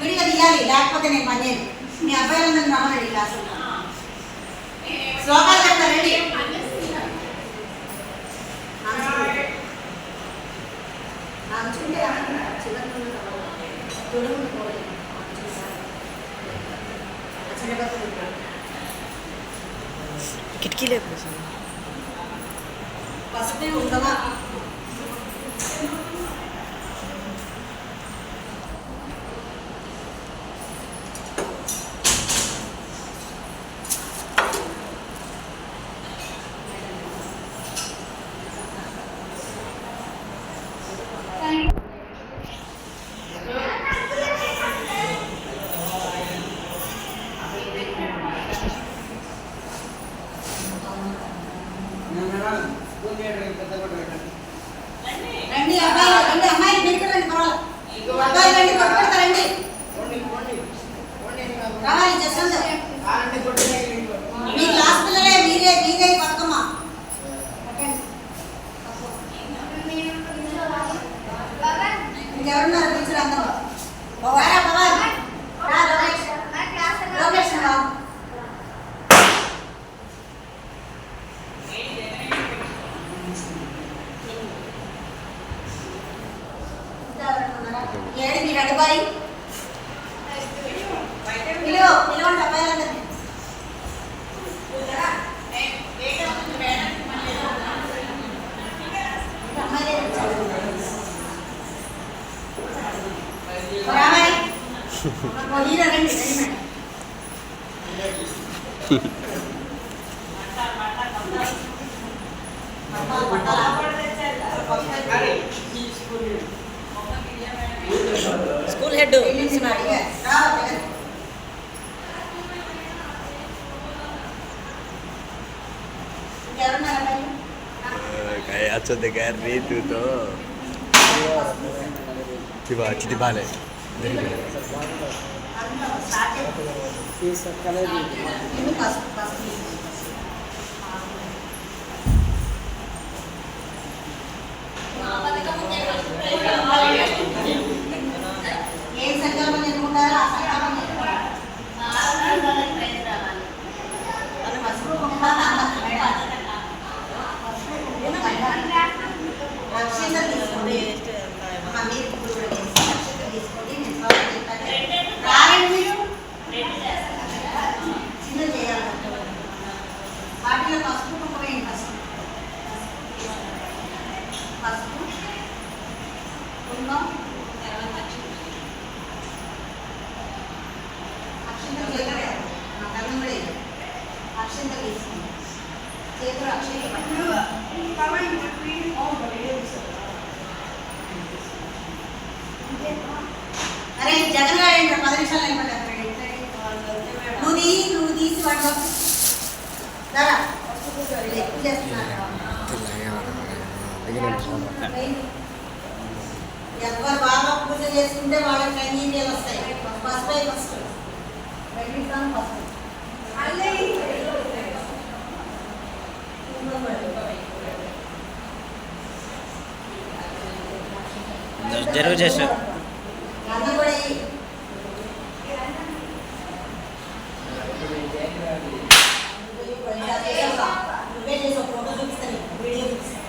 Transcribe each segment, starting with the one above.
విడిగా తీయాలి, లేకపోతే నేను పని చేయను. మీ అబ్బాయిలందరినీ రమ్మనండి క్లాసు. శ్లోకాలు చెప్తారండి. కిటికీలే పసుపు ఉండవా? రండి అబ్బాయిలు, రండి అమ్మాయిలు, మీరు కూడా రండి. పర్వాలేదు అబ్బాయిలు రండి, కొట్టుకుంటారండి. రావాలి జసంత్, మీ క్లాస్ పిల్లలే, మీరే బతుకమ్మ. ఇంకెవరున్నారు టీచర్ అందరూ? వారా పవన్, రా లోకేష్, లోకేష్ రా. ఏడు మీరు అడుబాయి పిలవండి అబ్బాయిలందరినీ. స్కూల్ హెడ్ अच्छा देखा रे तू तो चिबा चिति बाले ఏ సంకల్పం ఎన్నుకుంటారో ఆ సంకల్పం అక్షంత తీసుకోండి. మీరు ఇప్పుడు కూడా అక్షంత తీసుకోండి. నేను సౌకర్యం చెప్తాను. రాయండి మీరు చిన్న చేయాలి. వాటిలో పసుపు కుంకుమ వేయండి. పసుపు కుంకుమ అక్షంత చేయాలి. కళ్ళం కూడా వేయాలి. అక్షంత తీసుకోండి. చేతులు అక్షంత అరే జగన్ గారు ఏంటో 10 నిమిషాలు అయిపోతారు. నువ్వు తీసి వాడు దారా ఎక్కువ చేస్తున్నారు. ఎవరు బాగా పూజ చేసుకుంటే వాళ్ళకి కన్నీళ్ళు వస్తాయి. పసుపై ఫస్ట్ బయట పసుపు జరుగు చేసా అది కూడా నువ్వే చేసావు. ఫోటో చూపిస్తాను, వీడియో చూపిస్తాను.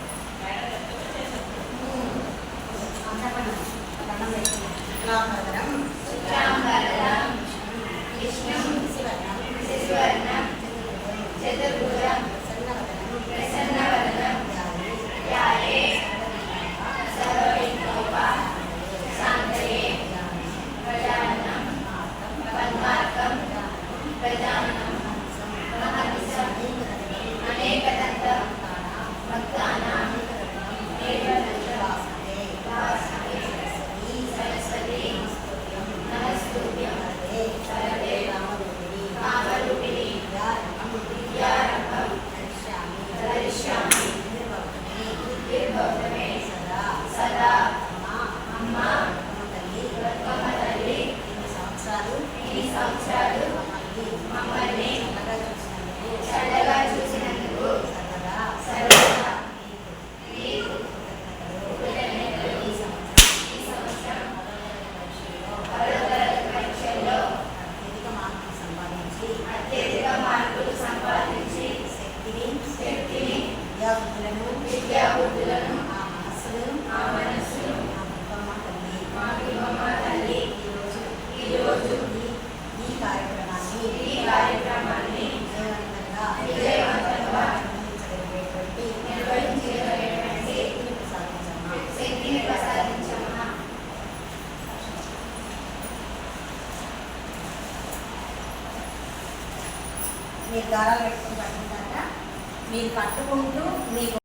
ఆ మనస్సును మా బుద్ధమ్మ తల్లి ఈరోజు ఈ కార్యక్రమాన్ని విజయవంతంగా నిర్వహించగలిగేటువంటి శక్తిని ప్రసాదించమ్మా. మీరు దారాలు పెట్టుకుని పట్టిన తర్వాత మీరు కట్టుకుంటూ మీకు